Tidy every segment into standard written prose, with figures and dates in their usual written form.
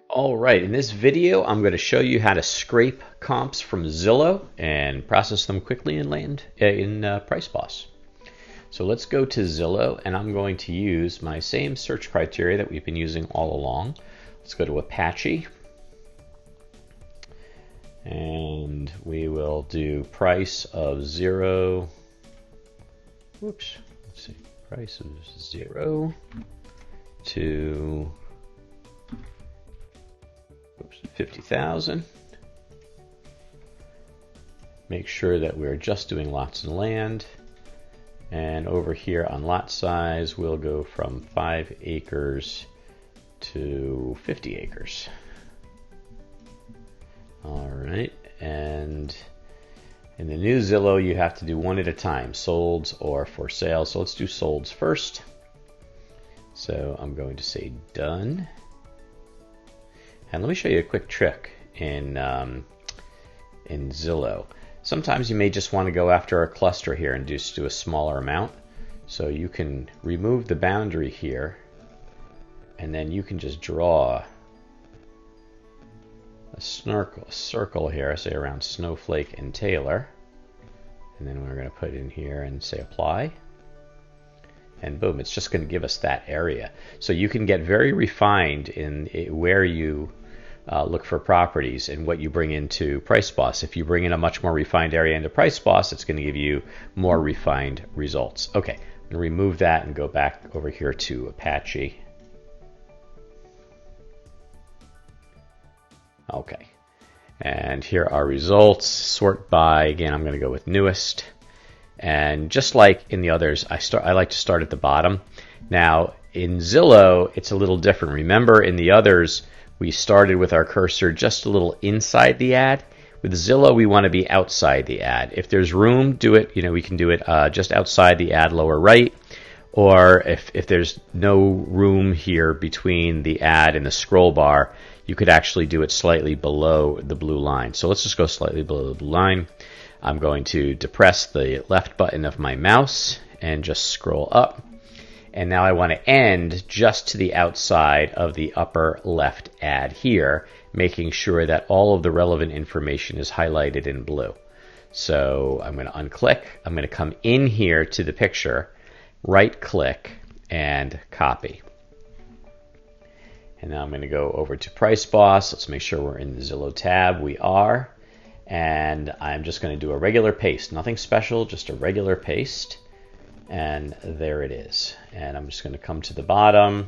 All right, in this video, I'm going to show you how to scrape comps from Zillow and process them quickly in Price Boss. So let's go to Zillow, and I'm going to use my same search criteria that we've been using all along. Let's go to Apache, and we will do price of 0. Whoops, let's see, price of 0 to 50,000. Make sure that we're just doing lots and land. And over here on lot size, we'll go from 5 acres to 50 acres. All right, and in the new Zillow, you have to do one at a time, solds or for sale. So let's do solds first. So I'm going to say done. And let me show you a quick trick in Zillow. Sometimes you may just want to go after a cluster here and just do a smaller amount. So you can remove the boundary here, and then you can just draw a circle here, say around Snowflake and Taylor. And then we're going to put it in here and say apply. And boom, it's just going to give us that area. So you can get very refined in where you look for properties and what you bring into Price Boss. If you bring in a much more refined area into Price Boss, it's going to give you more refined results. Okay, I'm going to remove that and go back over here to Apache. Okay, and here are results. Sort by, again, I'm going to go with newest. And just like in the others, I like to start at the bottom. Now, in Zillow, it's a little different. Remember, in the others, we started with our cursor just a little inside the ad. With Zillow, we want to be outside the ad. If there's room, do it. We can do it just outside the ad, lower right. Or if there's no room here between the ad and the scroll bar, you could actually do it slightly below the blue line. So let's just go slightly below the blue line. I'm going to depress the left button of my mouse and just scroll up. And now I want to end just to the outside of the upper left ad here, making sure that all of the relevant information is highlighted in blue. So I'm going to unclick. I'm going to come in here to the picture, right click, and copy. And now I'm going to go over to Price Boss. Let's make sure we're in the Zillow tab. We are. And I'm just going to do a regular paste, nothing special, just a regular paste. And there it is. And I'm just going to come to the bottom,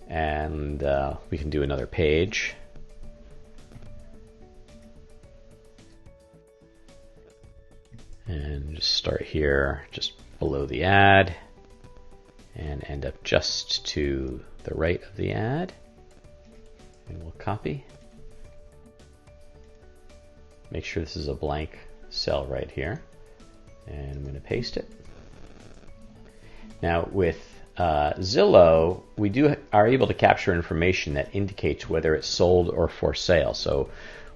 and we can do another page. And just start here, just below the ad, and end up just to the right of the ad. And we'll copy. Make sure this is a blank cell right here, and I'm going to paste it. Now with Zillow, we are able to capture information that indicates whether it's sold or for sale. So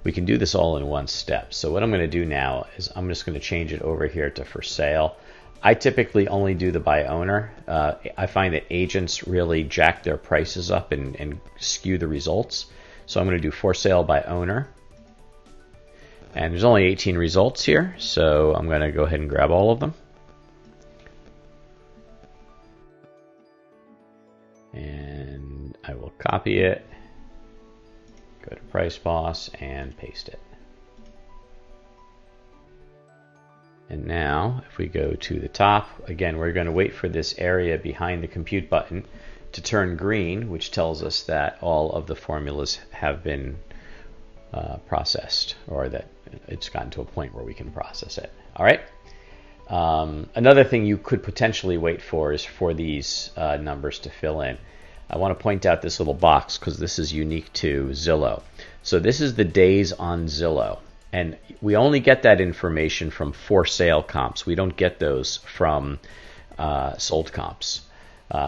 we can do this all in one step. So what I'm going to do now is I'm just going to change it over here to for sale. I typically only do the by owner. I find that agents really jack their prices up and skew the results. So I'm going to do for sale by owner. And there's only 18 results here, so I'm going to go ahead and grab all of them. And I will copy it, go to Price Boss, and paste it. And now, if we go to the top, again, we're going to wait for this area behind the compute button to turn green, which tells us that all of the formulas have been processed, or that it's gotten to a point where we can process it. All right. Another thing you could potentially wait for is for these numbers to fill in. I want to point out this little box because this is unique to Zillow. So this is the days on Zillow, and we only get that information from for sale comps. We don't get those from sold comps.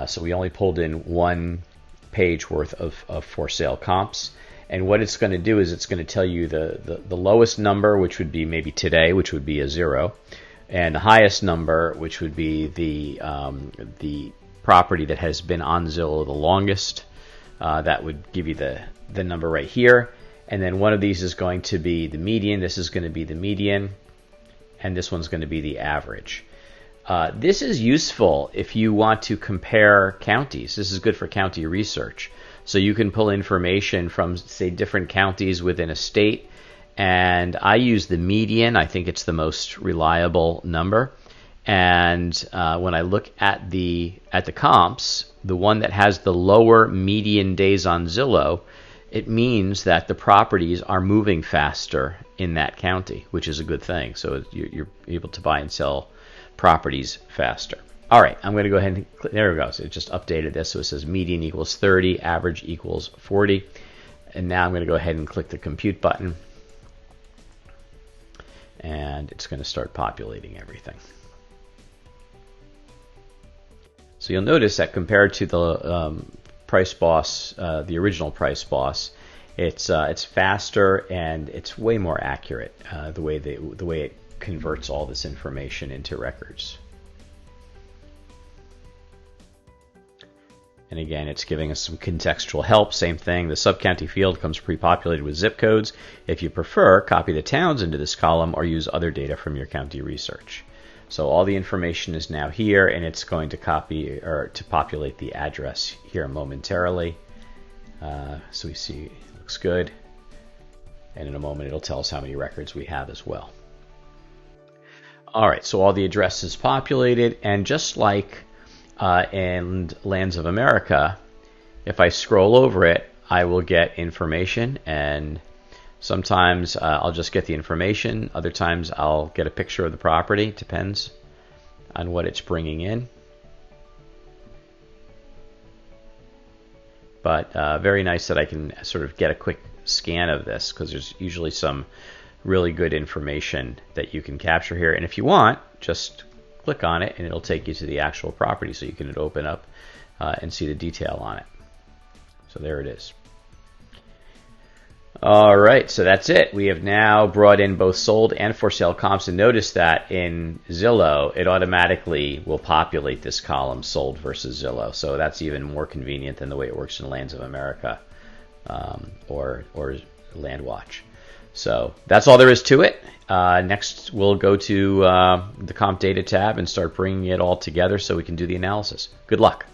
So we only pulled in one page worth of for sale comps. And what it's going to do is it's going to tell you the lowest number, which would be maybe today, which would be a 0, and the highest number, which would be the property that has been on Zillow the longest, that would give you the number right here. And then one of these is going to be the median. This is going to be the median. And this one's going to be the average. This is useful if you want to compare counties. This is good for county research. So you can pull information from, say, different counties within a state. And I use the median. I think it's the most reliable number. And when I look at the comps, the one that has the lower median days on Zillow, it means that the properties are moving faster in that county, which is a good thing. So you're able to buy and sell properties faster. All right, I'm going to go ahead and click. There it goes. It just updated this. So it says median equals 30, average equals 40. And now I'm going to go ahead and click the compute button. And it's going to start populating everything. So you'll notice that compared to the Price Boss, the original Price Boss, it's faster and it's way more accurate the way it converts all this information into records. And again, it's giving us some contextual help. Same thing. The sub-county field comes pre-populated with zip codes. If you prefer, copy the towns into this column or use other data from your county research. So all the information is now here, and it's going to copy or to populate the address here momentarily. So we see it looks good. And in a moment, it'll tell us how many records we have as well. All right, so all the address is populated, and just like in Lands of America, if I scroll over it, I will get information, and sometimes I'll just get the information. Other times I'll get a picture of the property. It depends on what it's bringing in. But very nice that I can sort of get a quick scan of this, because there's usually some really good information that you can capture here. And if you want, just click on it and it'll take you to the actual property, so you can open up and see the detail on it. So there it is. All right, so that's it. We have now brought in both sold and for sale comps, and notice that in Zillow, it automatically will populate this column, sold versus Zillow. So that's even more convenient than the way it works in Lands of America or LandWatch. So that's all there is to it. Next, we'll go to the comp data tab and start bringing it all together so we can do the analysis. Good luck.